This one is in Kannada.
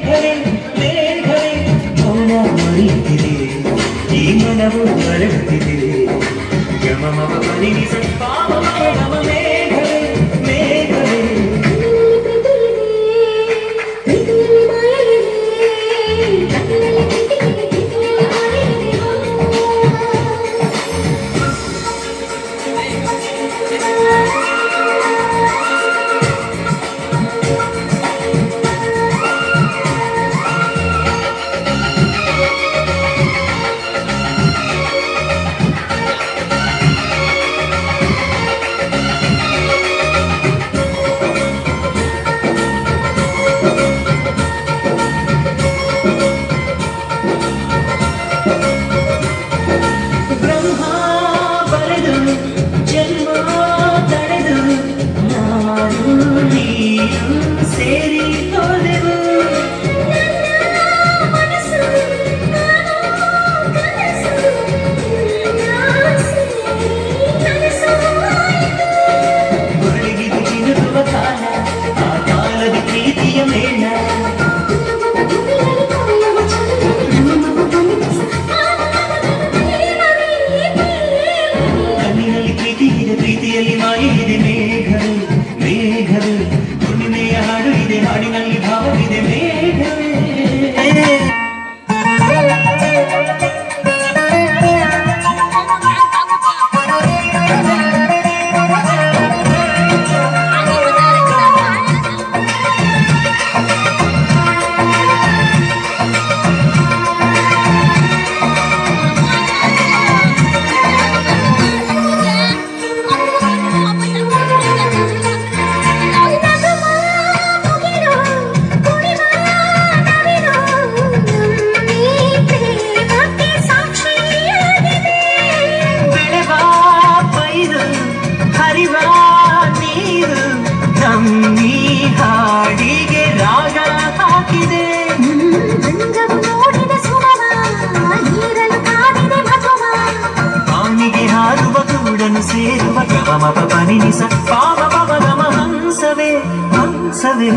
ಮೇಘವೇ ಮೇಘವೇ ಮೌನ ಮರೆತಿದೆ ಈ ಮನವು ಮರೆತಿದೆ ಗಮ ಮಮ ಮನಿ ಸ್ವಲ್ಪ ಗಮ ಮೇಘವೇ ಮೇಘವೇ ಪ್ರೀತಿಯಲ್ಲಿ ಮಾಯೆ ಇದೆ ಮೇಘವೇ ಮೇಘವೇ ಹುಣ್ಣಿಮೆಯ ಹಾಡು ಇದೆ ಹಾಡಿನಲ್ಲಿ ಭಾವವಿದೆ ಮೇಘವೇ ಹಾಡಿಗೆ ರಾಗ ಹಾಕಿದೆ ಪಾನಿಗೆ ಹಾರುವ ಕೂಡನು ಸೇರುವ ಗಮ ಪನಿಸ ಪಾಪ ಪವ ಗಮ ಹಂಸವೇ ಹಂಸವೇ